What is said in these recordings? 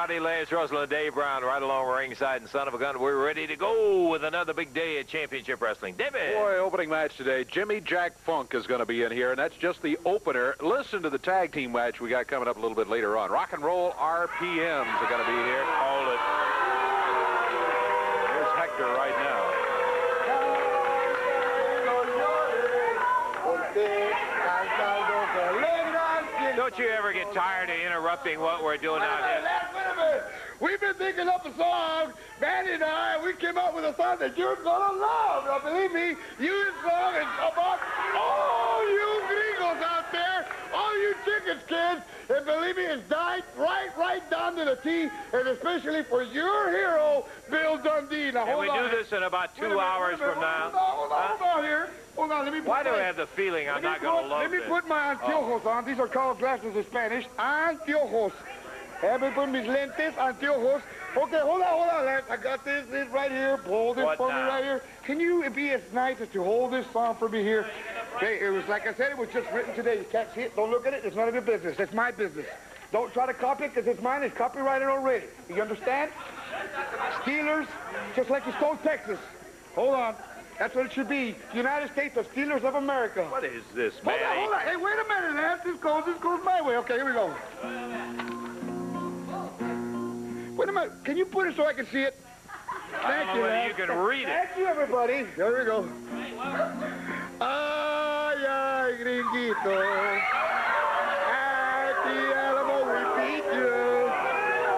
Howdy, Lance Russell and Dave Brown right along ringside and son of a gun. We're ready to go with another big day at Championship Wrestling. David. Boy, opening match today. Jimmy Jack Funk is going to be in here, and that's just the opener. Listen to the tag team match we got coming up a little bit later on. Rock and Roll RPMs are going to be here. Hold it. Here's Hector right now. Don't you ever get tired of interrupting what we're doing out here? Wait a minute. We've been thinking up a song, Manny and I, we came up with a song that you're gonna love. Now, believe me, this song is about all you gringos out there, all you tickets kids, and believe me, it's right down to the T, and especially for your hero, Bill Dundee. Now, Can we do this in about 2 hours from now? Hold on here. Hold on, let me put Why do I have the feeling I'm not going to love this? Let me put my anteojos on. These are called glasses in Spanish. Anteojos. Let me put mis lentes, anteojos. Okay, hold on, Lance. I got this right here. Hold this for me right here. Can you be as nice as to hold this song for me here? Okay, it was like I said, it was just written today. You can't see it. Don't look at it. It's none of your business. It's my business. Don't try to copy it because it's mine. It's copyrighted already. You understand? Steelers, just like you stole Texas. Hold on. That's what it should be. United States, the Steelers of America. What is this, man? Hold on. Hey, wait a minute, Lance. This goes my way. Okay, here we go. Wait a minute. Can you put it so I can see it? Thank you, Lance. You can read it. Thank you, everybody. There we go. Ay, gringuito. At the Alamo, we beat you.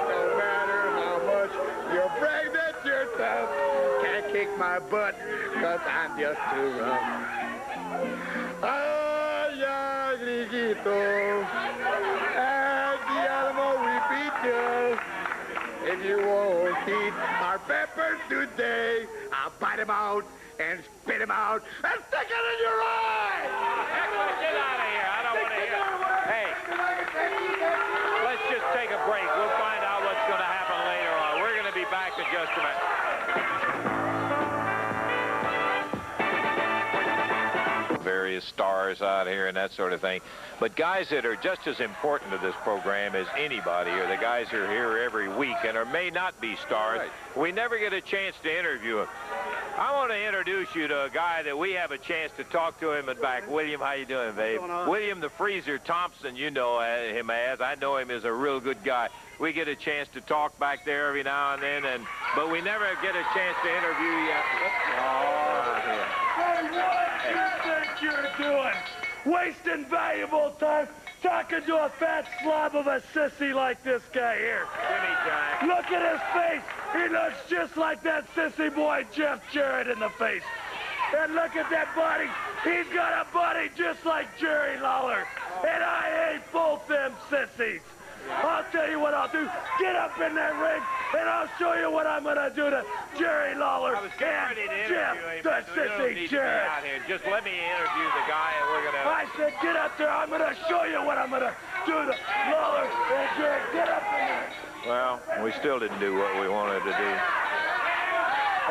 No matter how much you brag that you're tough. Can't kick my butt, cause I'm just too rough. Ay, gringuito. At the Alamo, we beat you. If you won't eat our peppers today, I'll bite them out and spit them out and stick it in your eye! Get out of here. I don't want to hear it. Hey, let's just take a break. We'll find out what's going to happen later on. We're going to be back in just a minute. Various stars out here and that sort of thing. But guys that are just as important to this program as anybody are the guys who are here every week and may not be stars. Right. We never get a chance to interview them. I want to introduce you to a guy that we have a chance to talk to him and back. William, how you doing, babe? William the Freezer Thompson, you know him as. I know him as a real good guy. We get a chance to talk back there every now and then, but we never get a chance to interview you. Hey, what do you think you're doing? Wasting valuable time talking to a fat slob of a sissy like this guy here. Jimmy Jack. Look at his face. He looks just like that sissy boy Jeff Jarrett in the face. And look at that body. He's got a body just like Jerry Lawler. And I hate both them sissies. I'll tell you what I'll do. Get up in that ring, and I'll show you what I'm going to do to Jerry Lawler and Jeff the Sissy Jarrett. Just let me interview the guy, and we're going to... I said, get up there. I'm going to show you what I'm going to do to Lawler and Jarrett. Get up in there. Well, we still didn't do what we wanted to do.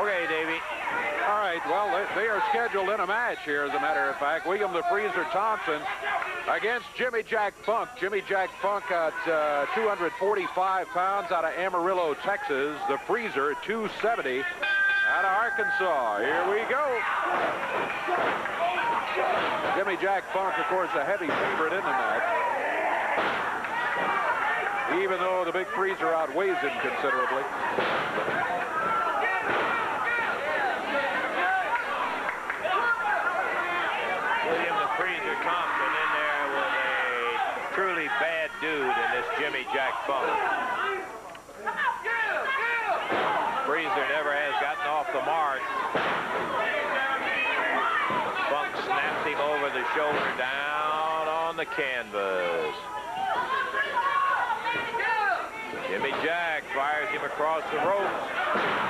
Okay, Davey. All right, well, they are scheduled in a match here, as a matter of fact. William the Freezer Thompson against Jimmy Jack Funk. Jimmy Jack Funk at 245 pounds out of Amarillo, Texas. The Freezer, 270 out of Arkansas. Here we go. Jimmy Jack Funk, of course, a heavy favorite in the match, even though the big Freezer outweighs him considerably. Thompson in there with a truly bad dude in this Jimmy Jack Funk. Freezer never has gotten off the mark. Funk snaps him over the shoulder down on the canvas. Jimmy Jack fires him across the ropes.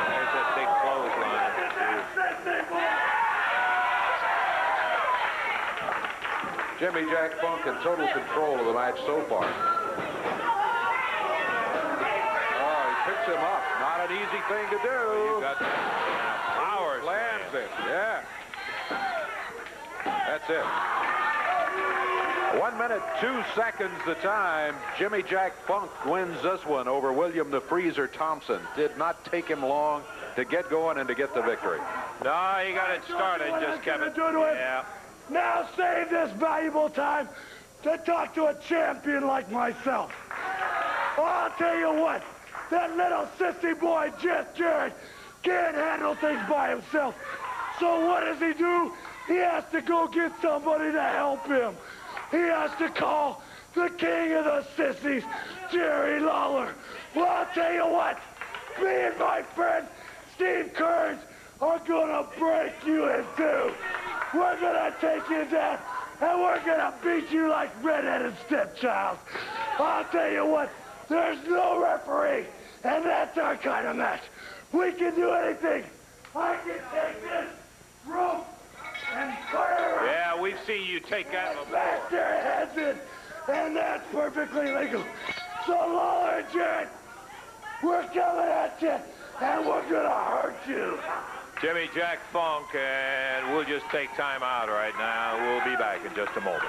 There's that big clothesline. Jimmy Jack Funk in total control of the match so far. Oh, he picks him up. Not an easy thing to do. You got power. Lands it. Yeah. That's it. 1 minute, 2 seconds the time. Jimmy Jack Funk wins this one over William the Freezer Thompson. Did not take him long to get going and to get the victory. No, he got it started, just kept it. Yeah. Now save this valuable time to talk to a champion like myself. I'll tell you what, that little sissy boy, Jeff Jarrett, can't handle things by himself. So what does he do? He has to go get somebody to help him. He has to call the king of the sissies, Jerry Lawler. Well, I'll tell you what, me and my friend Steve Kearns are gonna break you in two. We're gonna take you down, and we're gonna beat you like redheaded stepchilds. I'll tell you what, there's no referee, and that's our kind of match. We can do anything. I can take this rope and put it around. Yeah, we've seen you take that one. Bash their heads in, and that's perfectly legal. So Lawler and Jarrett, we're coming at you, and we're gonna hurt you. Jimmy Jack Funk, and we'll just take time out right now. We'll be back in just a moment.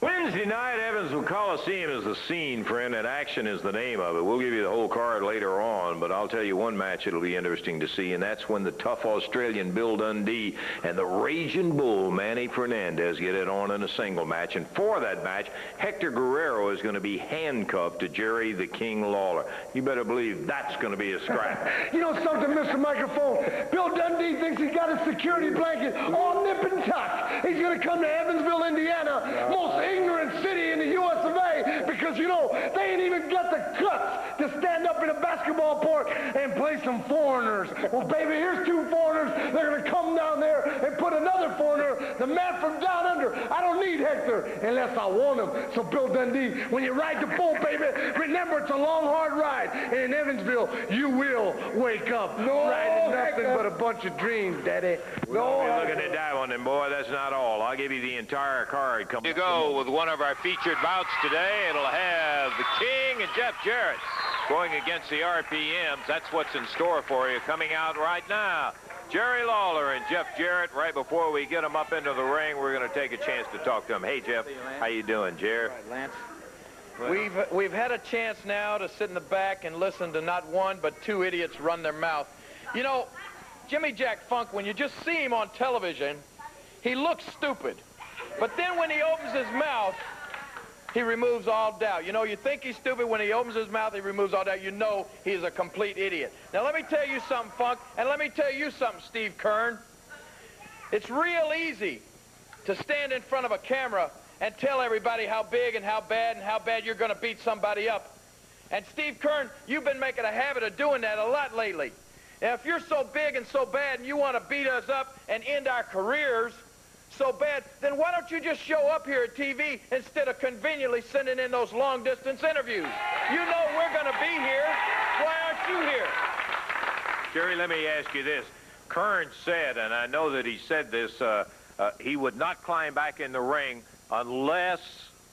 Wednesday night, Evansville Coliseum is the scene, friend, and action is the name of it. We'll give you the whole card later on, but I'll tell you one match it'll be interesting to see, and that's when the tough Australian Bill Dundee and the Raging Bull Manny Fernandez get it on in a single match. And for that match, Hector Guerrero is going to be handcuffed to Jerry the King Lawler. You better believe that's going to be a scrap. You know something, Mr. Microphone? Bill Dundee thinks he's got a security blanket all nip and tuck. He's going to come to Evansville, Indiana, most ignorant city in the U.S. of A, because, you know, they ain't even got the guts to stand up in a basketball court and play some foreigners. Well, baby, here's two foreigners. They're going to come down there and put another foreigner, the man from down under. I don't need Hector unless I want him. So, Bill Dundee, when you ride the bull, baby, remember it's a long, hard ride. And in Evansville, you will wake up riding nothing but a bunch of dreams, Daddy. No, looking at that one, and boy, that's not all. I'll give you the entire card. Come to go with one of our featured bouts today. It'll have the King and Jeff Jarrett going against the RPMs. That's what's in store for you coming out right now. Jerry Lawler and Jeff Jarrett. Right before we get them up into the ring, we're going to take a chance to talk to them. Hey, Jeff, how you doing, Jerry? All right, Lance. We've had a chance now to sit in the back and listen to not one but two idiots run their mouth. You know, Jimmy Jack Funk, when you just see him on television, he looks stupid. But then when he opens his mouth, he removes all doubt. You know, you think he's stupid. When he opens his mouth, he removes all doubt. You know he's a complete idiot. Now, let me tell you something, Funk, and let me tell you something, Steve Kern. It's real easy to stand in front of a camera and tell everybody how big and how bad you're going to beat somebody up. And, Steve Kern, you've been making a habit of doing that a lot lately. Now, if you're so big and so bad and you want to beat us up and end our careers so bad, then why don't you just show up here at TV instead of conveniently sending in those long-distance interviews? You know we're going to be here. Why aren't you here? Jerry, let me ask you this. Kern said, and I know that he said this, he would not climb back in the ring unless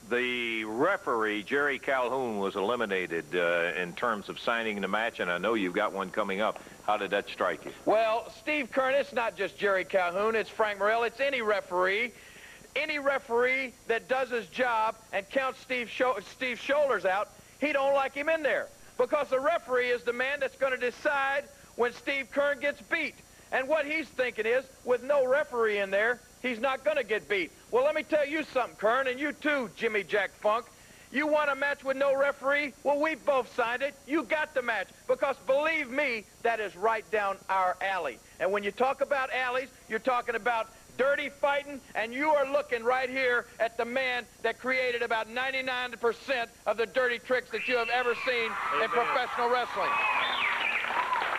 the referee, Jerry Calhoun, was eliminated in terms of signing the match, and I know you've got one coming up. How did that strike you? Well, Steve Kern, it's not just Jerry Calhoun, it's Frank Morrell, it's any referee. Any referee that does his job and counts Steve's shoulders out, he don't like him in there. Because the referee is the man that's going to decide when Steve Kern gets beat. And what he's thinking is, with no referee in there, he's not going to get beat. Well, let me tell you something, Kern, and you too, Jimmy Jack Funk. You want a match with no referee? Well, we both signed it. You got the match. Because believe me, that is right down our alley. And when you talk about alleys, you're talking about dirty fighting, and you are looking right here at the man that created about 99% of the dirty tricks that you have ever seen in professional wrestling.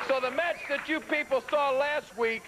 So the match that you people saw last week,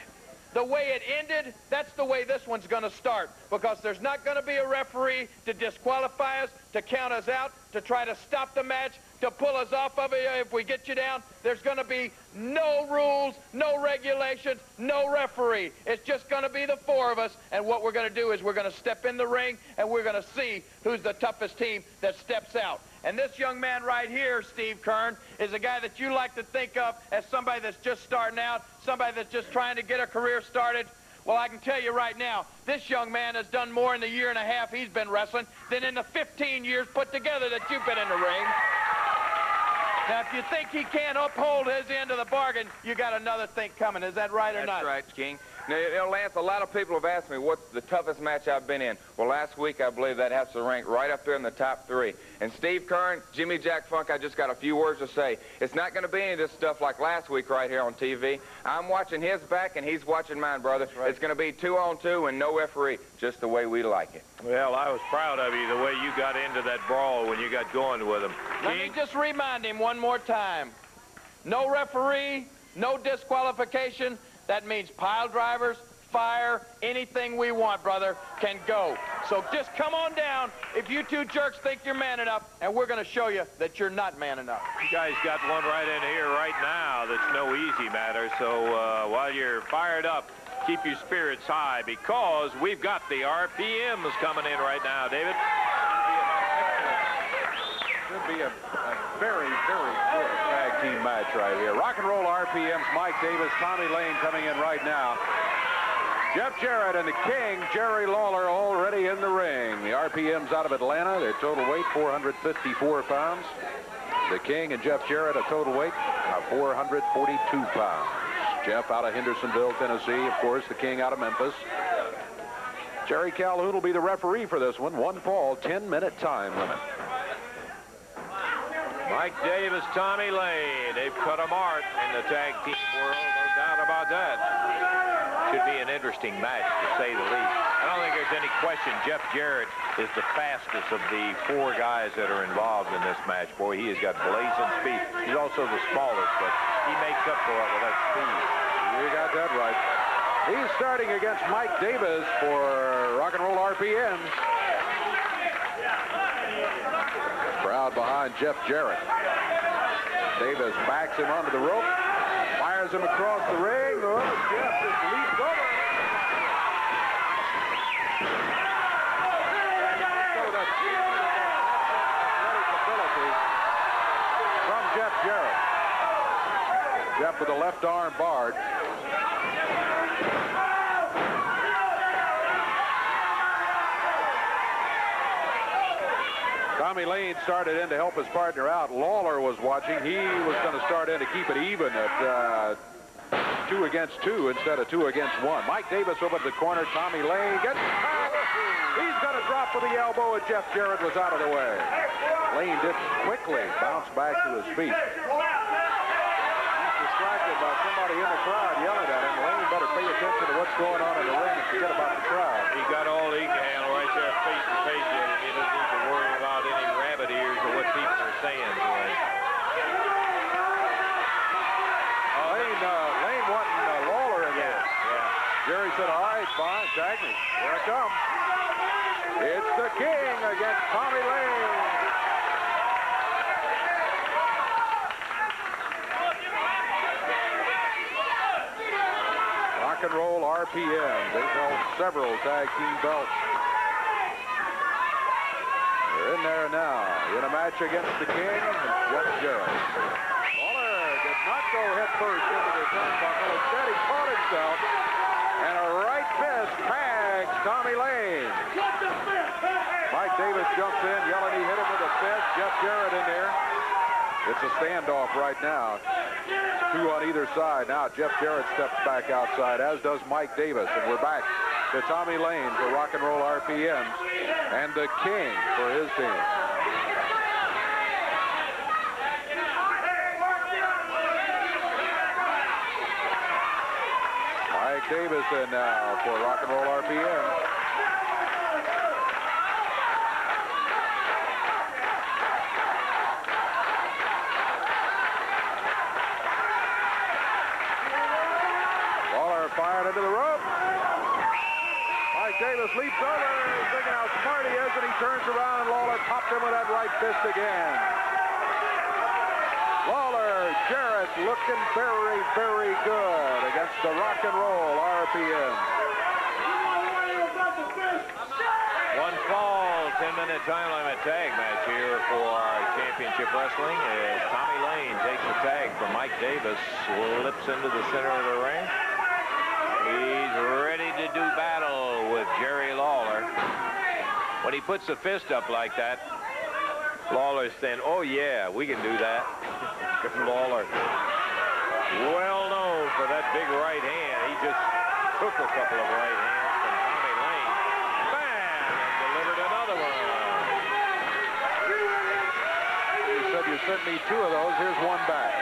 the way it ended, that's the way this one's going to start. Because there's not going to be a referee to disqualify us, to count us out, to try to stop the match, to pull us off of it if we get you down. There's going to be no rules, no regulations, no referee. It's just going to be the four of us. And what we're going to do is we're going to step in the ring, and we're going to see who's the toughest team that steps out. And this young man right here, Steve Kern, is a guy that you like to think of as somebody that's just starting out, somebody that's just trying to get a career started. Well, I can tell you right now, this young man has done more in the year and a half he's been wrestling than in the 15 years put together that you've been in the ring. Now, if you think he can't uphold his end of the bargain, you got another thing coming. Is that right or not? That's right, King. Now, you know, Lance, a lot of people have asked me what's the toughest match I've been in. Well, last week, I believe that has to rank right up there in the top 3. And Steve Kern, Jimmy Jack Funk, I just got a few words to say. It's not going to be any of this stuff like last week right here on TV. I'm watching his back, and he's watching mine, brother. Right. It's going to be 2-on-2 and no referee, just the way we like it. Well, I was proud of you, the way you got into that brawl when you got going with him. Let me just remind him one more time. No referee, no disqualification. That means pile drivers, fire, anything we want, brother, can go. So just come on down if you two jerks think you're man enough, and we're going to show you that you're not man enough. You guys got one right in here right now that's no easy matter. So while you're fired up, keep your spirits high because we've got the RPMs coming in right now, David. Should be a very, very good tag team match right here. Rock and Roll RPMs, Mike Davis, Tommy Lane coming in right now. Jeff Jarrett and the King, Jerry Lawler, already in the ring. The RPMs out of Atlanta, their total weight, 454 pounds. The King and Jeff Jarrett, a total weight of 442 pounds. Jeff out of Hendersonville, Tennessee. Of course, the King out of Memphis. Jerry Calhoun will be the referee for this one. One fall, 10-minute time limit. Mike Davis, Tommy Lane, they've cut a mark in the tag team world, no doubt about that. Should be an interesting match, to say the least. I don't think there's any question Jeff Jarrett is the fastest of the 4 guys that are involved in this match. Boy, he has got blazing speed. He's also the smallest, but he makes up for it with that speed. You got that right. He's starting against Mike Davis for Rock and Roll RPMs. Crowd behind Jeff Jarrett. Davis backs him onto the rope, fires him across the ring. Oh, Jeff just leaps over. So that's athletic ability from Jeff Jarrett. Jeff with the left arm barred. Tommy Lane started in to help his partner out. Lawler was watching. He was going to start in to keep it even at 2 against 2 instead of 2 against 1. Mike Davis over to the corner. Tommy Lane gets back. He's going to drop with the elbow, and Jeff Jarrett was out of the way. Lane did quickly bounce back to his feet. He's distracted by somebody in the crowd yelling at him. Lane better pay attention to what's going on in the ring and forget about the crowd. He got all he can handle right there face to face with him. He doesn't need to worry about any rabbit ears or what people are saying to him. Lane wanting Lawler in there. Yeah. Jerry said, all right, fine, tag me. Here I come. It's the King against Tommy Lane. Rock and Roll RPM. They've held several tag team belts. They're in there now. In a match against the King and Jeff Jarrett. Lawler did not go head first into the turnbuckle. Instead, he caught himself. And a right fist tags Tommy Lane. Mike Davis jumps in, yelling he hit him with a fist. Jeff Jarrett in there. It's a standoff right now. 2 on either side. Now Jeff Jarrett steps back outside, as does Mike Davis. And we're back to Tommy Lane for Rock and Roll RPMs and the King for his team. Mike Davis in now for Rock and Roll RPM. Fired into the rope. Mike Davis leaps over, thinking how smart he is, and he turns around, and Lawler popped him with that right fist again. Lawler, Jarrett looking very, very good against the Rock and Roll RPM. 1 fall, 10-minute time limit tag match here for our championship wrestling as Tommy Lane takes the tag from Mike Davis, slips into the center of the ring. He's ready to do battle with Jerry Lawler. When he puts the fist up like that, Lawler's saying, oh yeah, we can do that. Lawler, well known for that big right hand. He just took a couple of right hands from Tommy Lane. Bam! And delivered another one. You said you sent me 2 of those. Here's one back.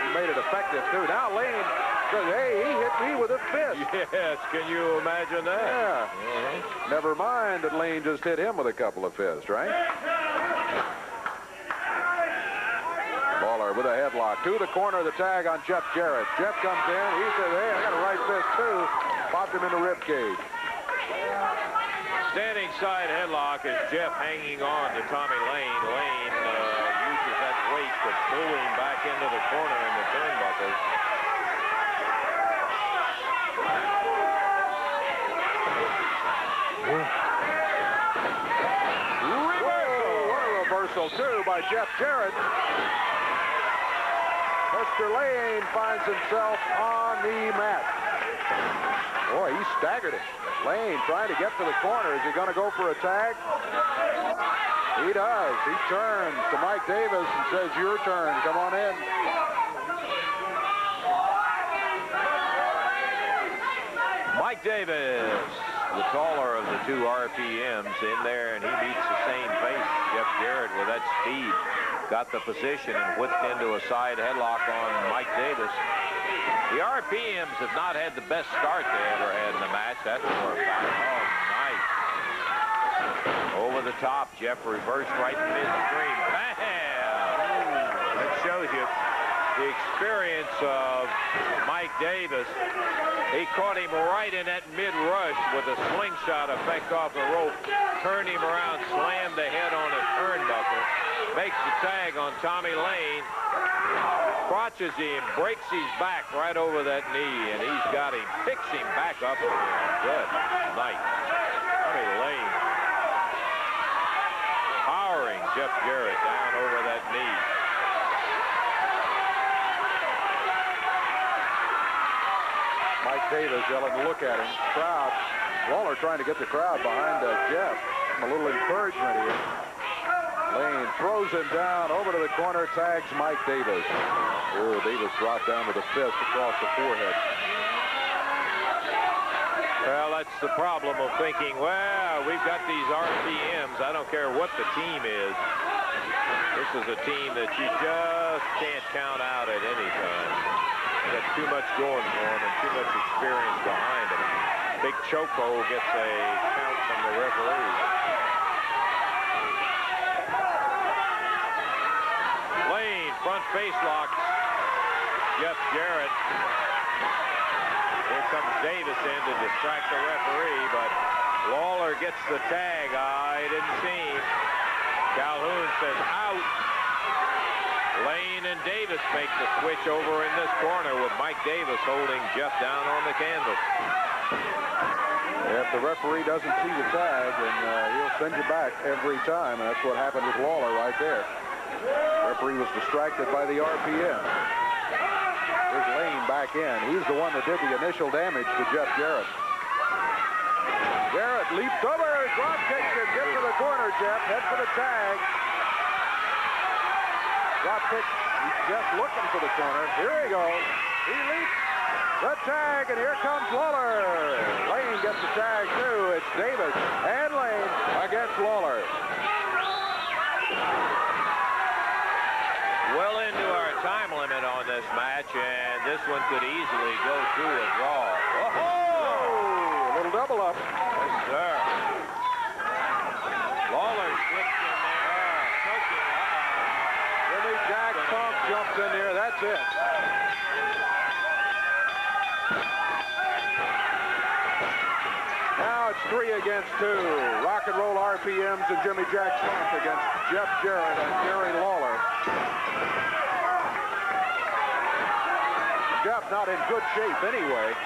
He made it effective, too. Now Lane says, hey, he hit me with a fist. Yes, can you imagine that? Yeah. Never mind that Lane just hit him with a couple of fists, right? Lawler with a headlock to the corner of the tag on Jeff Jarrett. Jeff comes in. He says, hey, I got a right fist, too. Popped him in the rib cage. Standing side headlock is Jeff hanging on to Tommy Lane. Lane uses that weight to pull him back into the corner in the turnbuckle. Reversal, too, by Jeff Jarrett. Mr. Lane finds himself on the mat. Boy, he staggered him. Lane trying to get to the corner. Is he going to go for a tag? He does. He turns to Mike Davis and says, your turn. Come on in. Mike Davis, the taller of the 2 RPMs, in there, and he meets the same face. Jeff Jarrett with that speed got the position and whipped into a side headlock on Mike Davis. The RPMs have not had the best start they ever had in the match. That's for a fact. Oh, nice. Over the top, Jeff reversed right in midstream. Bam! That shows you the experience of Mike Davis. He caught him right in that mid-rush with a slingshot effect off the rope. Turned him around, slammed the head on a turnbuckle. Makes the tag on Tommy Lane. Crotches him, breaks his back right over that knee, and he's got him. Picks him back up again. Good night. Tommy Lane powering Jeff Jarrett down over that knee. Mike Davis yelling, look at him. Crowd. Lawler trying to get the crowd behind Jeff. A little encouragement here. Lane throws him down over to the corner, tags Mike Davis. Oh, Davis dropped down with a fist across the forehead. Well, that's the problem of thinking, well, we've got these RPMs. I don't care what the team is. This is a team that you just can't count out at any time. They've got too much going for them and too much experience behind them. Big Choco gets a count from the referee. Lane front face locks Jeff Jarrett. Here comes Davis in to distract the referee, but Lawler gets the tag. I didn't see him. Calhoun says out. Lane and Davis make the switch over in this corner with Mike Davis holding Jeff down on the canvas. If the referee doesn't see the tag, then he'll send you back every time, and that's what happened with Lawler right there. The referee was distracted by the RPM. Here's Lane back in. He's the one that did the initial damage to Jeff Jarrett. Jarrett leaped over, drop kicks him, get to the corner, Jeff, head for the tag. Drop kick, Jeff looking for the corner. Here he goes. He leaps the tag, and here comes Lawler. Lane gets the tag, too. It's Davis and Lane against Lawler. Well into our time limit on this match, and this one could easily go to a draw. Oh, a little double up. Yes, sir. Lawler slips in there, choking. Jimmy Jack Funk jumps in there. That's it. Now it's 3 against 2. Rock and roll RPMs and Jimmy Jack Funk against Jeff Jarrett and Jerry Lawler. Jeff not in good shape anyway. Oh,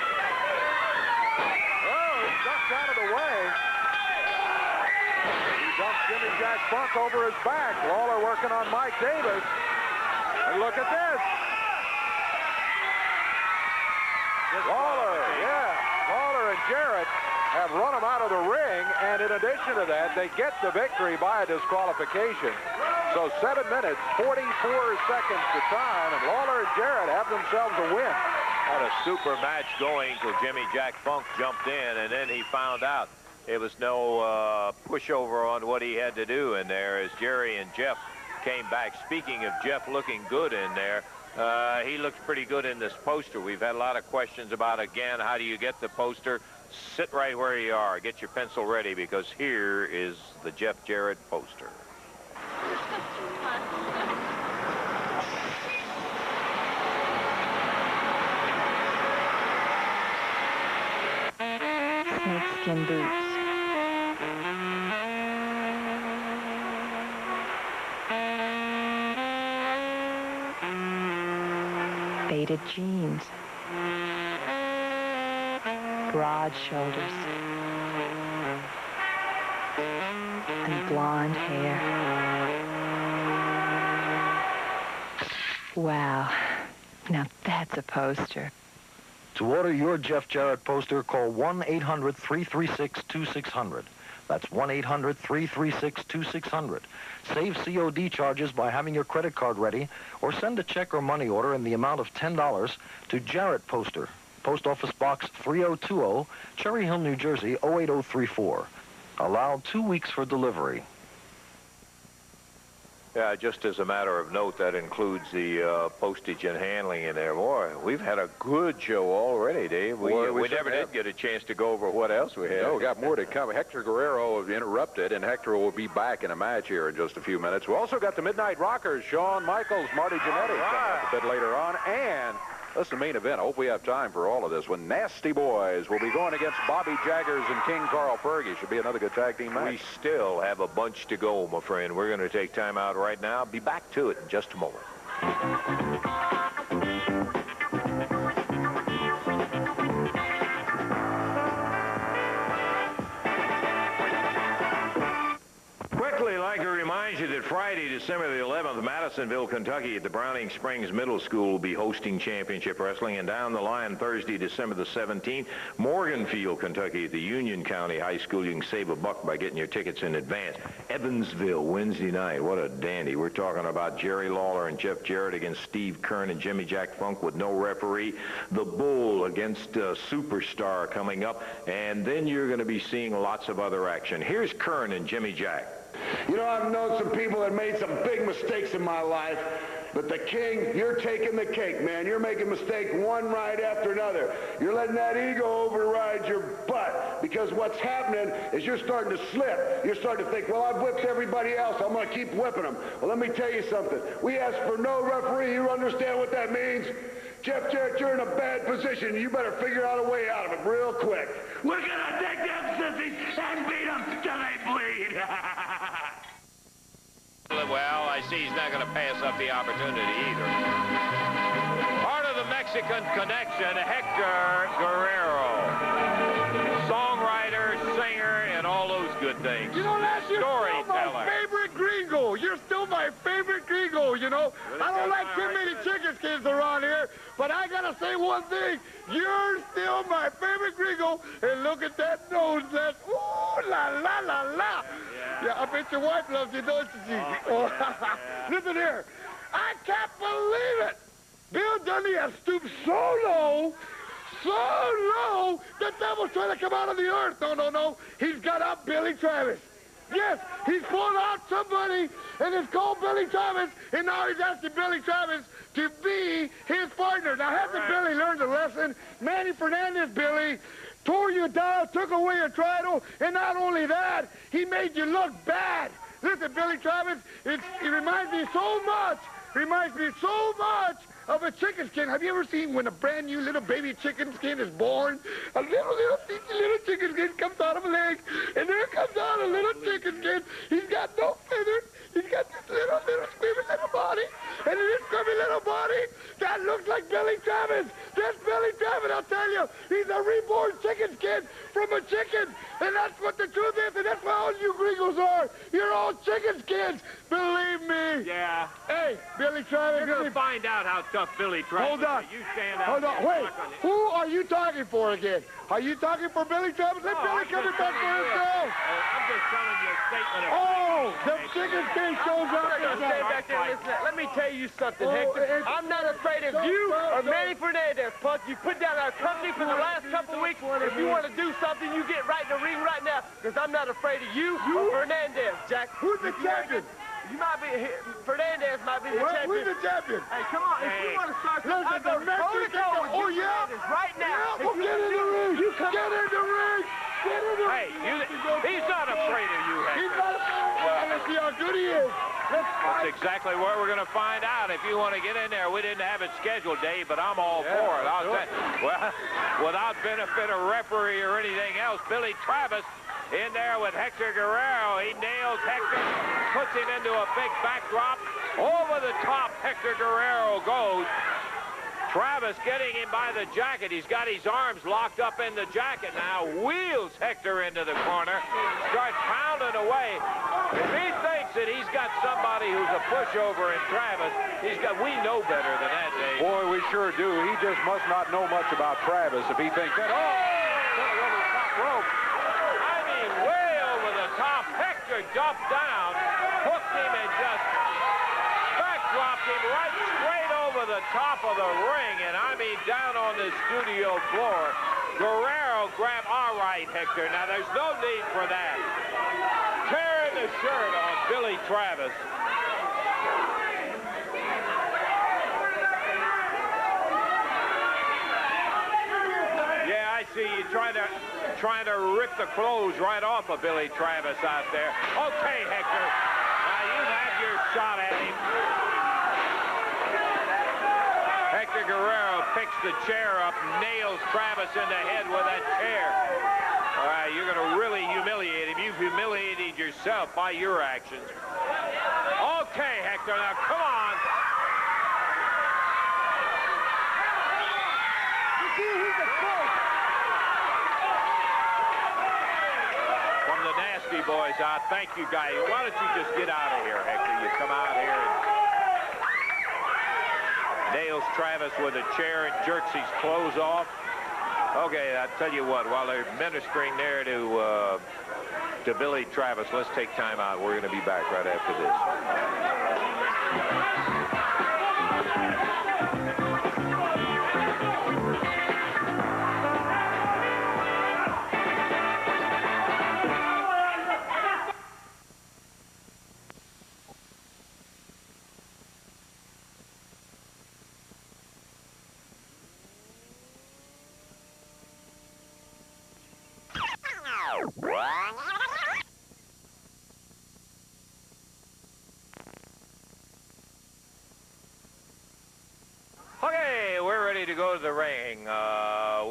he ducked out of the way. He's Jimmy Jack Funk over his back. Lawler working on Mike Davis. And look at this. Lawler and Jarrett have run him out of the ring, and in addition to that, they get the victory by a disqualification. So 7 minutes, 44 seconds to time, and Lawler and Jarrett have themselves a win. Had a super match going till Jimmy Jack Funk jumped in, and then he found out it was no pushover on what he had to do in there as Jerry and Jeff came back. Speaking of Jeff looking good in there, he looks pretty good in this poster. We've had a lot of questions about, again, how do you get the poster? Sit right where you are. Get your pencil ready, because here is the Jeff Jarrett poster. Snakeskin boots. Faded jeans. Broad shoulders. And blonde hair. Wow. Now that's a poster. To order your Jeff Jarrett poster, call 1-800-336-2600. That's 1-800-336-2600. Save COD charges by having your credit card ready, or send a check or money order in the amount of $10 to Jarrett Poster, Post Office Box 3020, Cherry Hill, New Jersey, 08034. Allowed 2 weeks for delivery. Yeah, just as a matter of note, that includes the postage and handling in there. Boy, we've had a good show already, Dave. We never did get a chance to go over what else we had. No, we got more to come. Hector Guerrero interrupted, and Hector will be back in a match here in just a few minutes. We also got the Midnight Rockers, Shawn Michaels, Marty Jannetty, coming up a bit later on, and that's the main event. I hope we have time for all of this. When Nasty Boys will be going against Bobby Jaggers and King Carl Fergie. Should be another good tag team match. We still have a bunch to go, my friend. We're going to take time out right now. Be back to it in just a moment. Quickly, I'd like to remind you that Friday, December the 11th, Madisonville, Kentucky, at the Browning Springs Middle School will be hosting championship wrestling. And down the line, Thursday, December the 17th, Morganfield, Kentucky, at the Union County High School. You can save $1 by getting your tickets in advance. Evansville, Wednesday night. What a dandy. We're talking about Jerry Lawler and Jeff Jarrett against Steve Kern and Jimmy Jack Funk with no referee. The Bull against Superstar coming up. And then you're going to be seeing lots of other action. Here's Kern and Jimmy Jack. You know, I've known some people that made some big mistakes in my life, but the King, you're taking the cake, man. You're making mistake one right after another. You're letting that ego override your butt, because what's happening is you're starting to slip. You're starting to think, well, I've whipped everybody else. I'm going to keep whipping them. Well, let me tell you something. We asked for no referee. You understand what that means? Jeff Jarrett, you're in a bad position. You better figure out a way out of it real quick. We're gonna take them sissies and beat them till they bleed. Well, I see he's not going to pass up the opportunity either. Part of the Mexican connection, Hector Guerrero. Songwriter, singer, and all those good things. You know, that's your storyteller. My favorite gringo. You're still my favorite gringo, you know. I don't like too many chicken skins around here, but I got to say one thing. You're still my favorite gringo, and look at that nose. That's, ooh, la, la, la, la. Yeah, I bet your wife loves you, don't she? Oh, listen here. I can't believe it. Bill Dundee has stooped so low that devil's trying to come out of the earth. No. He's got up Billy Travis. Yes, he's pulled out somebody, and it's called Billy Travis, and now he's asking Billy Travis to be his partner. Now, hasn't Billy learned a lesson? Manny Fernandez, Billy, tore you down, took away your title, and not only that, he made you look bad. Listen, Billy Travis, it reminds me so much of a chicken skin. Have you ever seen when a brand new little baby chicken skin is born? A little chicken skin comes out of a leg, and there comes out a little chicken skin. He's got no feathers. He's got this little squirmy little body, and in this squirmy little body, that looks like Billy Travis. That's Billy Travis, I'll tell you. He's a real reborn chicken skin from a chicken. And that's what the truth is, and that's what all you gringos are. You're all chicken skins. Believe me. Yeah. Hey, Billy Travis. You're going to find out how tough Billy Travis Hold on. is. You stand out. Hold on. there and Wait. suck on it. Who are you talking for again? Are you talking for Billy Travis? Let Billy come back for himself. I'm just telling you a statement of Oh, the chicken skin shows up. Stay back there and listen. Let me tell you something, Hector. I'm not afraid of you or Manny Fernandez, Punk. You put down our company for the last couple of weeks. If you want to do something, you get right in the ring right now, because I'm not afraid of you or Fernandez, Jack. Who's the champion? You might be, Fernandez might be the champion. Who's the champion? Hey, come on. If you want to start something, Listen, I'll go the Memphis toe-to-toe with Oh, you yeah? Fernandez right now. Yeah, well, get in the ring. Get in the ring. Get in the Hey, he's not afraid of you, He's Hector. not well, let's see how good he is. Let's That's fight. exactly what we're going to find out. If you want to get in there, we didn't have it scheduled, Dave, but I'm all for it. I'll say, well, without benefit of referee or anything else, Billy Travis in there with Hector Guerrero. He nails Hector, puts him into a big backdrop. Over the top, Hector Guerrero goes. Travis getting him by the jacket. He's got his arms locked up in the jacket now. Wheels Hector into the corner. Starts pounding away. If he thinks that he's got somebody who's a pushover in Travis, we know better than that, Dave. Boy, we sure do. He just must not know much about Travis if he thinks that, over the top rope. I mean, way over the top. Hector jumped down, hooked him, and just backdropped him right straight over the top of the ring. And I mean, down on the studio floor. Guerrero grabbed, all right, Hector. Now, there's no need for that. Tearing the shirt on Billy Travis. Yeah, I see you trying to rip the clothes right off of Billy Travis out there. Okay, Hector. Now, you've had your shot at him. Hector Guerrero picks the chair up, nails Travis in the head with that chair. All right, you're going to really humiliate him. You've humiliated yourself by your actions. Okay, Hector, now come on. From the Nasty Boys out, thank you, guys. Why don't you just get out of here, Hector? You come out here and nails Travis with a chair and jerks his clothes off. Okay, I'll tell you what, while they're ministering there to Billy Travis, let's take time out. We're going to be back right after Okay, we're ready to go to the ring.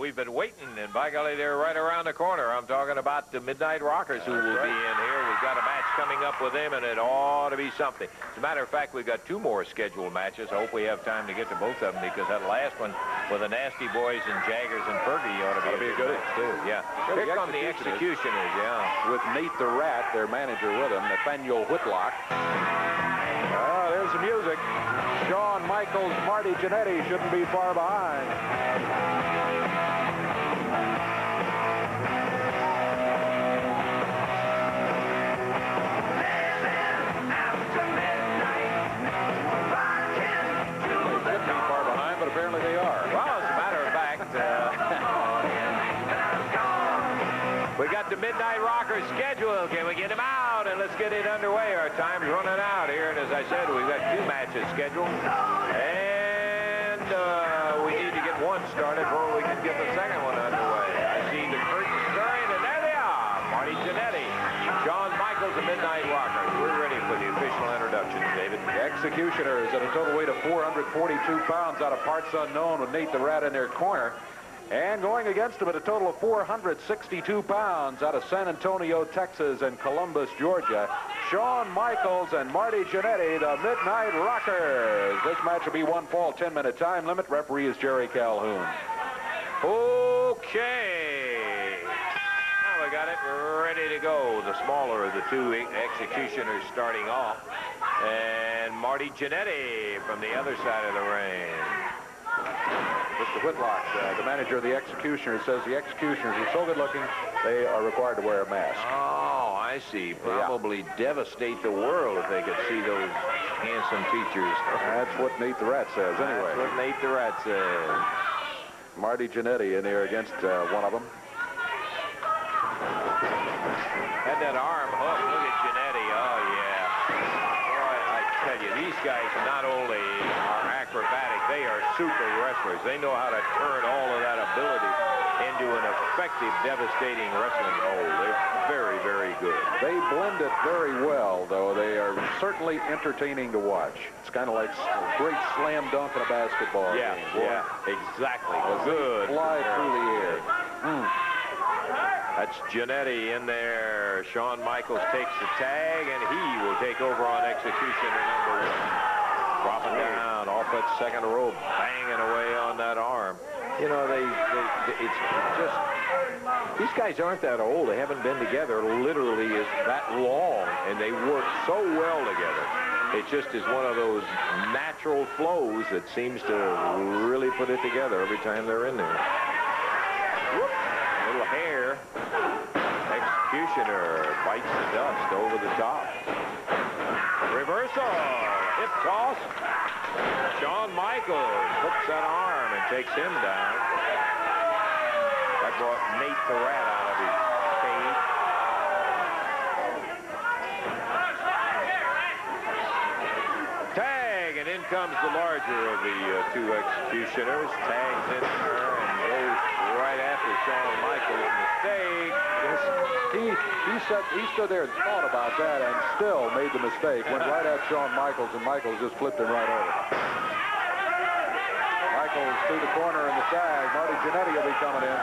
We've been waiting, and by golly, they're right around the corner. I'm talking about the Midnight Rockers who will be in here. We've got a match coming up with them, and it ought to be something. As a matter of fact, we've got 2 more scheduled matches. I hope we have time to get to both of them, because that last one with the Nasty Boys and Jaggers and Fergie ought to be a good match, too. Yeah. Here come the Executioners, yeah. With Nate the Rat, their manager with him, Nathaniel Whitlock. There's the music. Shawn Michaels, Marty Jannetty shouldn't be far behind. But apparently they are. Well, as a matter of fact, we got the Midnight Rockers scheduled. Can we get them out? And let's get it underway. Our time's running out here. And as I said, we've got 2 matches scheduled. And we need to get one started before we can get the second one underway. I see the curtain stirring, and there they are. Marty Jannetty, Shawn Michaels, the Midnight Rockers. We're ready for the official introductions, David. The Executioners at a total weight of 442 pounds out of parts unknown with Nate the Rat in their corner. And going against them at a total of 462 pounds out of San Antonio, Texas and Columbus, Georgia, Shawn Michaels and Marty Jannetty, the Midnight Rockers. This match will be 1 fall, 10-minute time limit. Referee is Jerry Calhoun. Okay. Now we got it ready to go. The smaller of the two executioners starting off. And Marty Jannetty from the other side of the ring. Mr. Whitlock, the manager of the Executioners, says the Executioners are so good looking, they are required to wear a mask. Oh, I see. Probably devastate the world if they could see those handsome features. That's what Nate the Rat says, anyway. That's what Nate the Rat says. Marty Jannetty in there against one of them. Had that arm hook. Look at Jannetty. Oh, yeah. Boy, I tell you, these guys not only are acrobatic, they are super wrestlers. They know how to turn all of that ability into an effective, devastating wrestling hold. They're very, very good. They blend it very well, though. They are certainly entertaining to watch. It's kind of like a great slam dunk in a basketball game. Yeah, exactly. Good. Fly through the air. That's Jannetty in there. Shawn Michaels takes the tag, and he will take over on Executioner number 1. Dropping down off that second rope, banging away on that arm. You know, it's just, these guys aren't that old. They haven't been together literally is that long, and they work so well together. It just is one of those natural flows that seems to really put it together every time they're in there. Whoop, little hair. Executioner bites the dust over the top. Reversal, hip toss. Shawn Michaels hooks that arm and takes him down. That brought Nate the Rat out of his cage. Tag, and in comes the larger of the two executioners. Tags in there and goes right after Shawn Michaels. Mistake. He stood there and thought about that and still made the mistake. Went right at Shawn Michaels, and Michaels just flipped him right over. Michaels through the corner in the tag. Marty Jannetty will be coming in.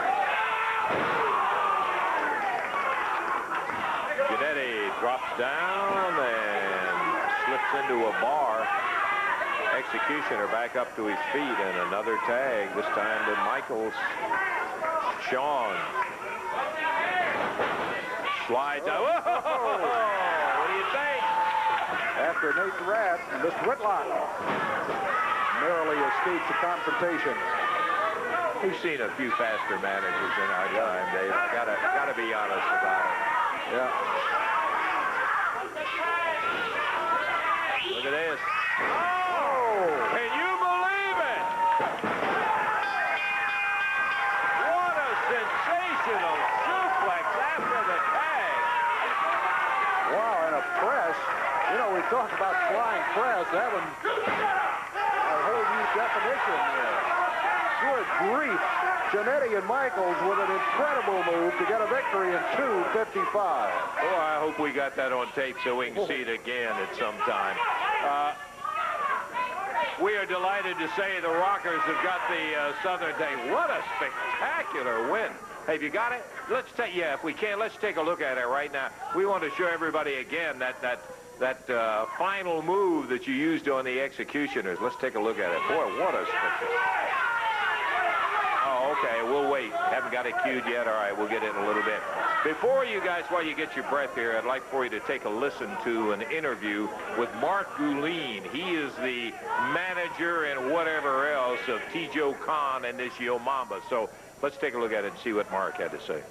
Jannetty drops down and slips into a bar. Executioner back up to his feet, and another tag, this time to Michaels. Shawn slides out. Whoa! What do you think? After Nate the Rat, Mr. Whitlock narrowly escapes the confrontation. We've seen a few faster managers in our time, Dave. I gotta be honest about it. Yeah. Look at this. Oh! Can you believe it? What a sensational suplex after the tag. Wow, and a press. You know, we talk about flying press. That one, a whole new definition there. Good grief. Jannetty and Michaels with an incredible move to get a victory in 2:55. Oh, I hope we got that on tape so we can see it again at some time. We are delighted to say the Rockers have got the Southern Tag. What a spectacular win. Hey, have you got it? Let's take, yeah, if we can, let's take a look at it right now. We want to show everybody again that final move that you used on the Executioners. Let's take a look at it. Boy, what a spectacular. Oh, okay, we'll wait. Haven't got it queued yet. All right, we'll get it in a little bit. Before you guys, while you get your breath here, I'd like for you to take a listen to an interview with Mark Guleen. He is the manager and whatever else of T.J. Khan and this Yo Mamba. So let's take a look at it and see what Mark had to say.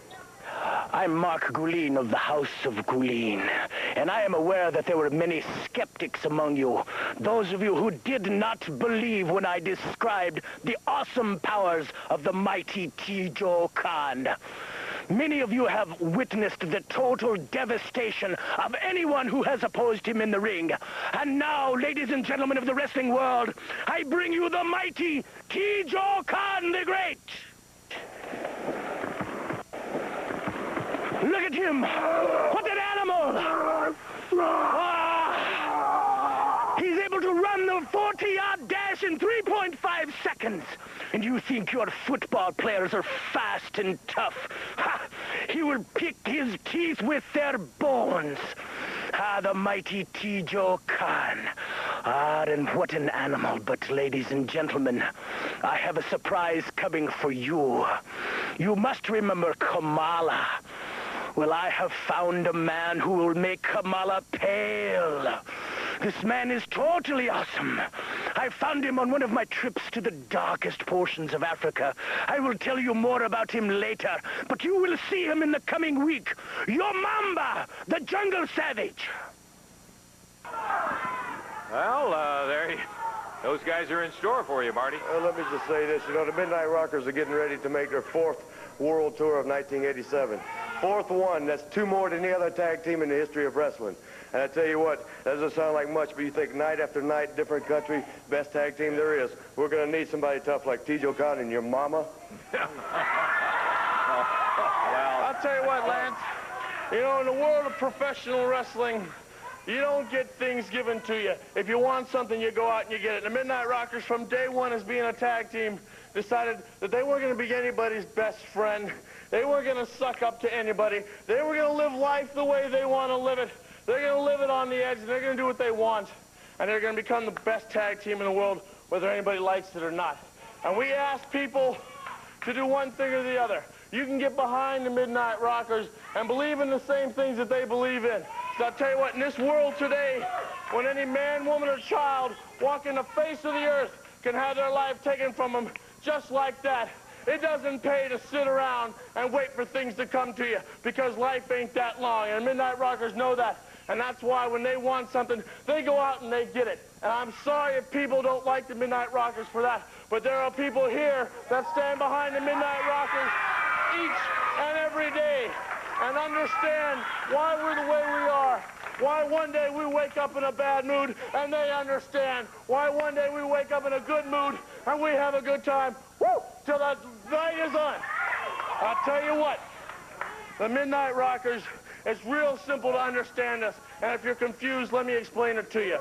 I'm Mark Guleen of the House of Guleen, and I am aware that there were many skeptics among you. Those of you who did not believe when I described the awesome powers of the mighty T.J. Khan. Many of you have witnessed the total devastation of anyone who has opposed him in the ring. And now, ladies and gentlemen of the wrestling world, I bring you the mighty T.J. Khan the Great. Look at him! What an animal! He's able to run the 40-yard dash in 3.5 seconds. And you think your football players are fast and tough. Ha! He will pick his teeth with their bones. Ah, the mighty T.J. Khan. Ah, and what an animal. But ladies and gentlemen, I have a surprise coming for you. You must remember Kamala. Well, I have found a man who will make Kamala pale. This man is totally awesome. I found him on one of my trips to the darkest portions of Africa. I will tell you more about him later, but you will see him in the coming week. Your Mamba, the Jungle Savage. Well, those guys are in store for you, Marty. Let me just say this. You know, the Midnight Rockers are getting ready to make their 4th World Tour of 1987. 4th one. That's 2 more than any other tag team in the history of wrestling. And I tell you what, that doesn't sound like much, but you think night after night, different country, best tag team there is. We're going to need somebody tough like T.J. Khan and your mama. Well, I'll tell you what, Lance. You know, in the world of professional wrestling, you don't get things given to you. If you want something, you go out and you get it. The Midnight Rockers, from day one as being a tag team, decided that they weren't going to be anybody's best friend. They weren't going to suck up to anybody. They were going to live life the way they want to live it. They're going to live it on the edge, and they're going to do what they want. And they're going to become the best tag team in the world, whether anybody likes it or not. And we ask people to do one thing or the other. You can get behind the Midnight Rockers and believe in the same things that they believe in. So I'll tell you what, in this world today, when any man, woman, or child walking the face of the earth can have their life taken from them just like that, it doesn't pay to sit around and wait for things to come to you, because life ain't that long, and Midnight Rockers know that. And that's why when they want something, they go out and they get it. And I'm sorry if people don't like the Midnight Rockers for that, but there are people here that stand behind the Midnight Rockers each and every day and understand why we're the way we are. Why one day we wake up in a bad mood and they understand. Why one day we wake up in a good mood and we have a good time. Woo! Till the night is on. I'll tell you what, the Midnight Rockers, it's real simple to understand us. And if you're confused, let me explain it to you.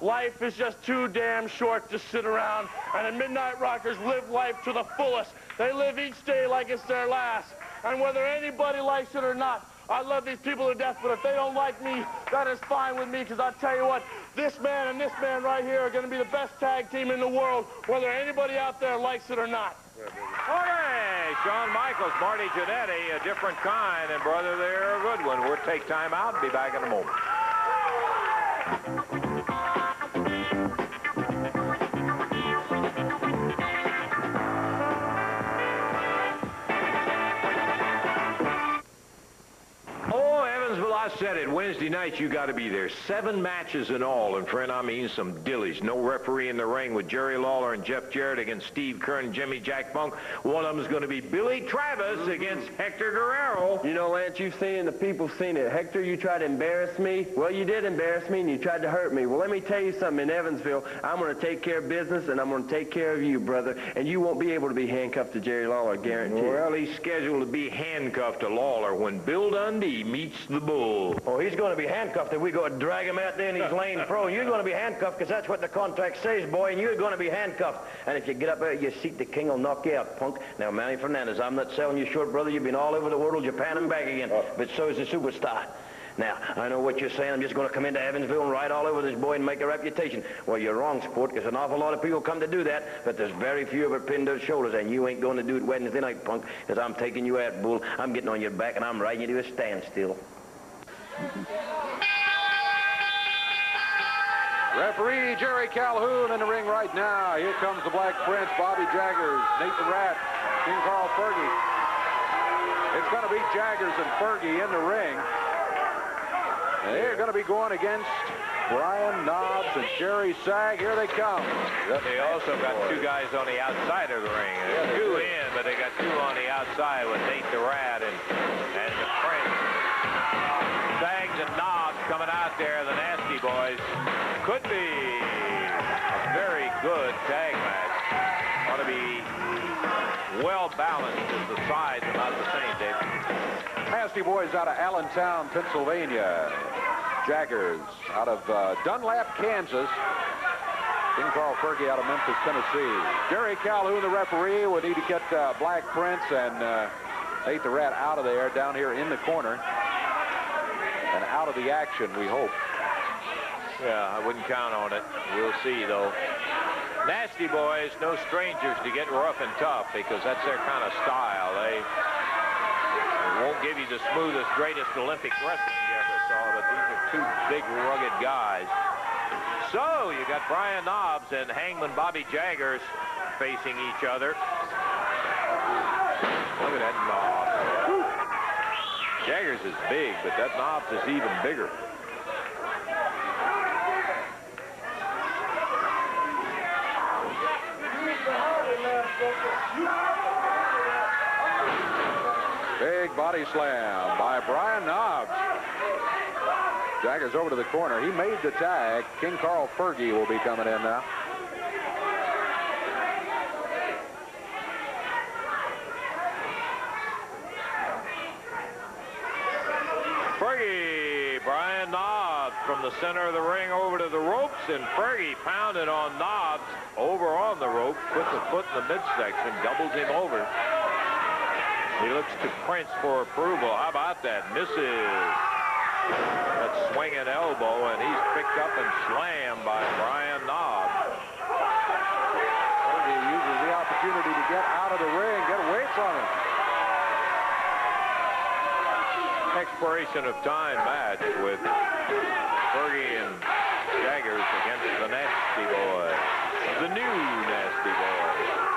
Life is just too damn short to sit around, and the Midnight Rockers live life to the fullest. They live each day like it's their last. And whether anybody likes it or not, I love these people to death, but if they don't like me, that is fine with me, because I'll tell you what, this man and this man right here are going to be the best tag team in the world, whether anybody out there likes it or not. Okay, Shawn Michaels, Marty Jannetty, a different kind, and brother, they're a good one. We'll take time out and be back in a moment. I said it, Wednesday night you got to be there. 7 matches in all, and friend, I mean some dillies. No referee in the ring with Jerry Lawler and Jeff Jarrett against Steve Kern and Jimmy Jack Funk. One of them is going to be Billy Travis against Hector Guerrero. You know, Lance, you've seen it, and the people's seen it. Hector, you tried to embarrass me. Well, you did embarrass me, and you tried to hurt me. Well, let me tell you something. In Evansville, I'm going to take care of business, and I'm going to take care of you, brother. And you won't be able to be handcuffed to Jerry Lawler, guaranteed. Well, he's scheduled to be handcuffed to Lawler when Bill Dundee meets the Bull. Oh, he's going to be handcuffed if we go and drag him out there and he's laying prone. You're going to be handcuffed because that's what the contract says, boy, and you're going to be handcuffed. And if you get up out of your seat, the king will knock you out, punk. Now, Manny Fernandez, I'm not selling you short, brother. You've been all over the world, Japan and back again. But so is the superstar. Now, I know what you're saying. I'm just going to come into Evansville and ride all over this boy and make a reputation. Well, you're wrong, sport, because an awful lot of people come to do that, but there's very few of it pinned to their shoulders, and you ain't going to do it Wednesday night, punk, because I'm taking you out, bull. I'm getting on your back, and I'm riding you to a standstill. Referee Jerry Calhoun in the ring right now. Here comes the Black Prince, Bobby Jaggers, Nathan Rat, King Carl Fergie. It's going to be Jaggers and Fergie in the ring. And they're going to be going against Brian Knobs and Jerry Sag. Here they come. They also got 2 guys on the outside of the ring. There's 2 in, but they got 2 on the outside with Nate the Rat and the Prince. Sags and Knobs coming out there, the Nasty Boys. Could be a very good tag match. Ought to be well balanced as the sides about the same, Dave. Nasty Boys out of Allentown, Pennsylvania. Jaggers out of Dunlap, Kansas. King Carl Fergie out of Memphis, Tennessee. Jerry Calhoun, the referee, will need to get Black Prince and Nate the Rat out of there, down here in the corner. And out of the action, we hope. Yeah, I wouldn't count on it. We'll see, though. Nasty Boys, no strangers to get rough and tough because that's their kind of style. They won't give you the smoothest, greatest Olympic wrestling you ever saw, but these are two big, rugged guys. So you got Brian Knobs and Hangman Bobby Jaggers facing each other. Look at that Knobs. Jaggers is big, but that Knobs is even bigger. Big body slam by Brian Knobs. Jaggers over to the corner. He made the tag. King Carl Fergie will be coming in now. Fergie, Brian Knobs from the center of the ring over to the ropes, and Fergie pounded on Knobs over on the rope, puts a foot in the midsection, doubles him over. He looks to Prince for approval. How about that? Misses that swinging elbow, and he's picked up and slammed by Brian Knobs. Fergie uses the opportunity to get out of the ring, get away from him. Expiration of time match with Fergie and Jaggers against the Nasty Boys, the new Nasty Boys.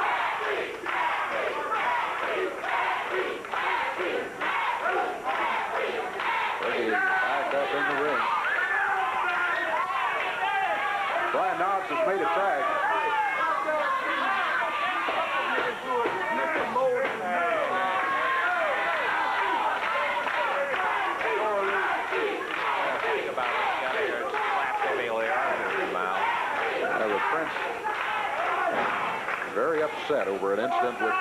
Fergie back up in the ring. Brian Knobs has made a tag. Prince very upset over an incident with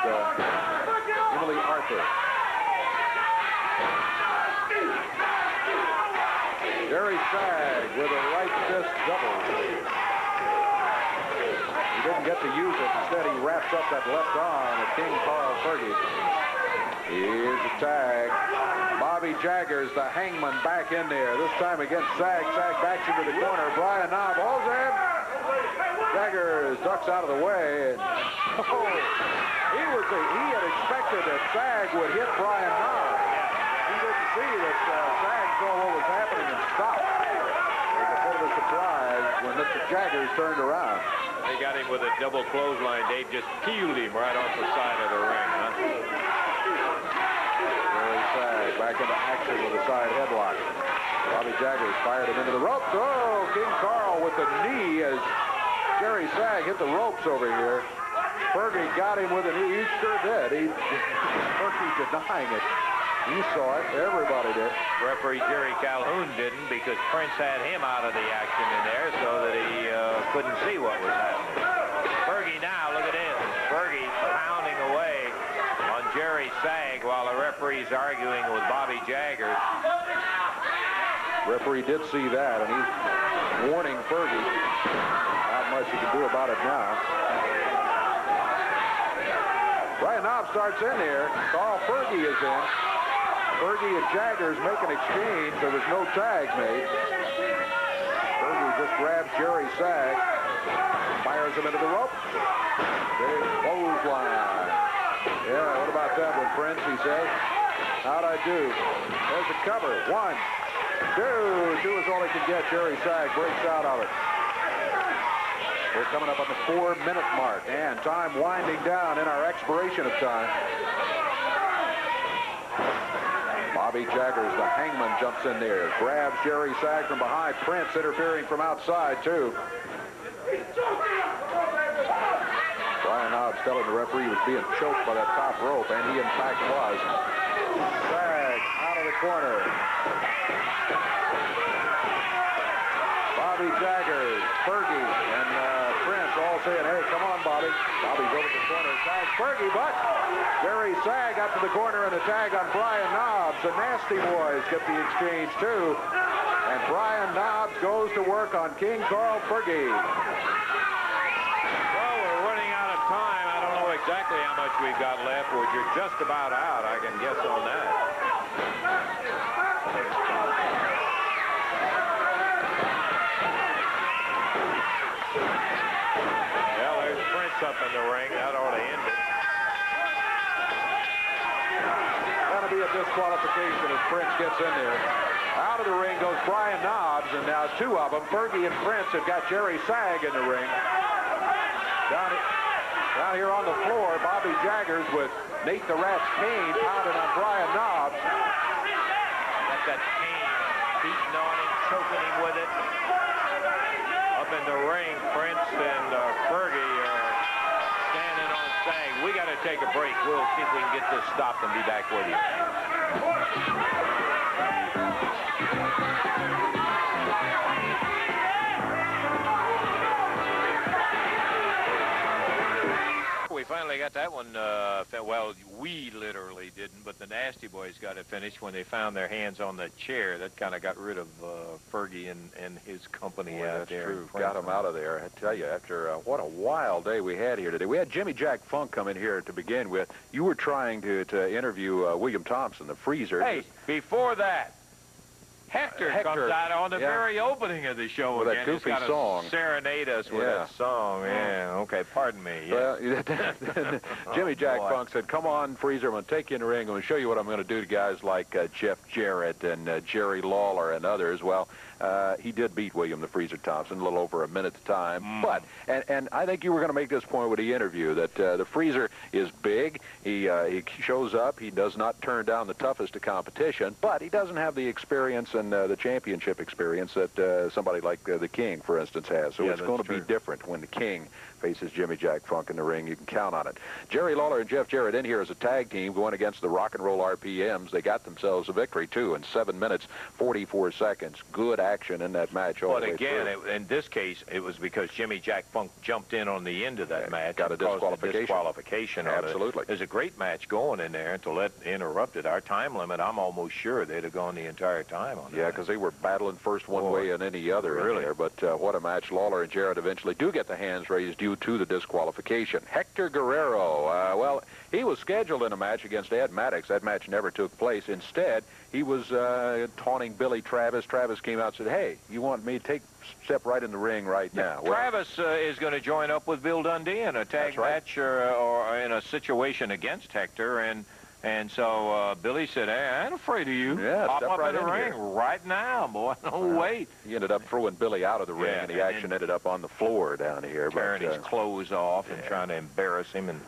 Emily Arthur. Jerry Sag with a right fist double. He didn't get to use it. Instead, he wraps up that left arm at King Carl Fergie. Here's the tag. Bobby Jaggers, the Hangman, back in there. This time against Sag. Sag backs into the corner. Brian Knob holds him. Jaggers ducks out of the way. And, he had expected that Sag would hit Brian Knob. He didn't see that Sag saw what was happening and stopped. It was a bit of a surprise when Mr. Jaggers turned around. They got him with a double clothesline. Dave just peeled him right off the side of the ring, huh? Jerry Sag back into action with a side headlock. Bobby Jaggers fired him into the ropes. Oh, King Carl with the knee as Jerry Sag hit the ropes over here. Fergie got him with a knee. He sure did. Fergie denying it. He saw it. Everybody did. Referee Jerry Calhoun didn't because Prince had him out of the action in there so that he couldn't see what was happening. Fergie now, look at this. Fergie pounding away on Jerry Sag while the referee's arguing with Bobby Jaggers. Referee did see that, and he's warning Fergie. Not much he can do about it now. Brian Knob starts in there. Carl Fergie is in. Fergie and Jaggers make an exchange. There was no tag made. Fergie just grabs Jerry Sag, fires him into the rope. Big clothesline. Yeah, what about that one, Prince, he says. How'd I do? There's the cover. 1, 2. 2 is all he can get. Jerry Sag breaks out of it. We're coming up on the 4-minute mark, and time winding down in our expiration of time. Bobby Jaggers, the Hangman, jumps in there, grabs Jerry Sag from behind. Prince interfering from outside, too. Brian Knobbs telling the referee he was being choked by that top rope, and he, in fact, was. Sag out of the corner. Bobby Jaggers, Fergie, and Prince all saying, hey, come on, Bobby. Bobby's over the corner. Tag Fergie, but Jerry Sag up to the corner and a tag on Brian Knobbs. The Nasty Boys get the exchange, too. And Brian Knobbs goes to work on King Carl Fergie. Well, we're running out of time. I don't know exactly how much we've got left. You're just about out. I can guess on that. Well, disqualification as Prince gets in there. Out of the ring goes Brian Knobs, and now two of them, Fergie and Prince, have got Jerry Sag in the ring. Down here on the floor, Bobby Jaggers with Nate the Rat's Kane pounding on Brian Knobs. Got that Kane beating on him, choking him with it. Up in the ring, Prince and Fergie are standing on Sag. We got to take a break. We'll see if we can get this stopped and be back with you. We finally got that one, well, we literally didn't, but the Nasty Boys got it finished when they found their hands on the chair. That kind of got rid of Fergie and his company out there. That's true. Got him out of there. I tell you, after what a wild day we had here today. We had Jimmy Jack Funk come in here to begin with. You were trying to interview William Thompson, the Freezer. Hey, before that, Hector comes out on the very opening of the show with again. that goofy He's song. Serenade us with that song. Yeah, okay, pardon me. Yeah. Well, Jimmy Jack Funk said, come on, Freezer, I'm going to take you in the ring. I'm going to show you what I'm going to do to guys like Jeff Jarrett and Jerry Lawler and others. Well, he did beat William the Freezer Thompson a little over a minute at a time. But, and I think you were going to make this point with the interview, that the Freezer is big. He shows up. He does not turn down the toughest of competition, but he doesn't have the experience and the championship experience that somebody like the King, for instance, has. So it's going to be different when the King faces Jimmy Jack Funk in the ring. You can count on it. Jerry Lawler and Jeff Jarrett in here as a tag team going against the Rock and Roll RPMs. They got themselves a victory, too, in 7 minutes, 44 seconds. Good action in that match all the way again, in this case, it was because Jimmy Jack Funk jumped in on the end of that match. Got a disqualification. Absolutely. There's a great match going in there until that interrupted our time limit. I'm almost sure they'd have gone the entire time on that. Yeah, because they were battling first one way and any other in there. But what a match. Lawler and Jarrett eventually do get the hands raised due to the disqualification. Hector Guerrero, well, he was scheduled in a match against Ed Maddox. That match never took place. Instead, he was taunting Billy Travis. Travis came out and said, hey, you want me to step right in the ring right now? Well, Travis is going to join up with Bill Dundee in a tag match or in a situation against Hector, and so Billy said, hey, I ain't afraid of you. Yeah, Pop step up right in the ring right now, boy. Don't wait. He ended up throwing Billy out of the ring, and the action ended up on the floor down here. Tearing his clothes off and trying to embarrass him and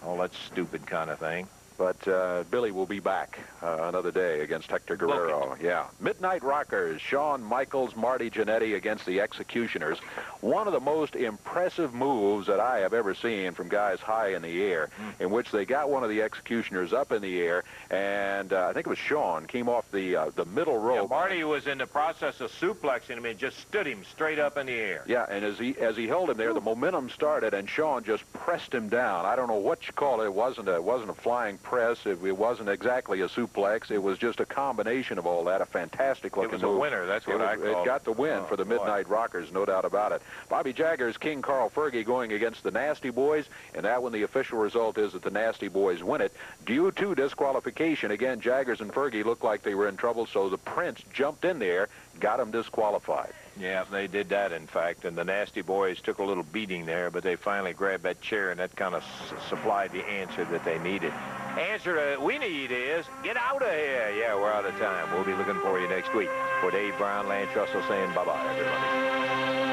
all that stupid kind of thing. But Billy will be back another day against Hector Guerrero. Yeah. Midnight Rockers, Shawn Michaels, Marty Jannetty against the Executioners. One of the most impressive moves that I have ever seen from guys high in the air, in which they got one of the Executioners up in the air, and I think it was Shawn, came off the middle rope. Yeah, Marty was in the process of suplexing him and just stood him straight up in the air. Yeah, and as he held him there, the momentum started, and Shawn just pressed him down. I don't know what you call it. It wasn't a flying press. It wasn't exactly a suplex. It was just a combination of all that. A fantastic looking move. It was a winner. That's what I call it. It got the win for the Midnight Rockers, no doubt about it. Bobby Jaggers, King Carl Fergie going against the Nasty Boys, and that one, the official result is that the Nasty Boys win it due to disqualification. Again, Jaggers and Fergie looked like they were in trouble, so the Prince jumped in there, got them disqualified. Yeah, they did that, in fact, and the Nasty Boys took a little beating there, but they finally grabbed that chair, and that kind of supplied the answer that they needed. Answer we need is, get out of here. Yeah, we're out of time. We'll be looking for you next week. For Dave Brown, Lance Russell saying bye-bye, everybody.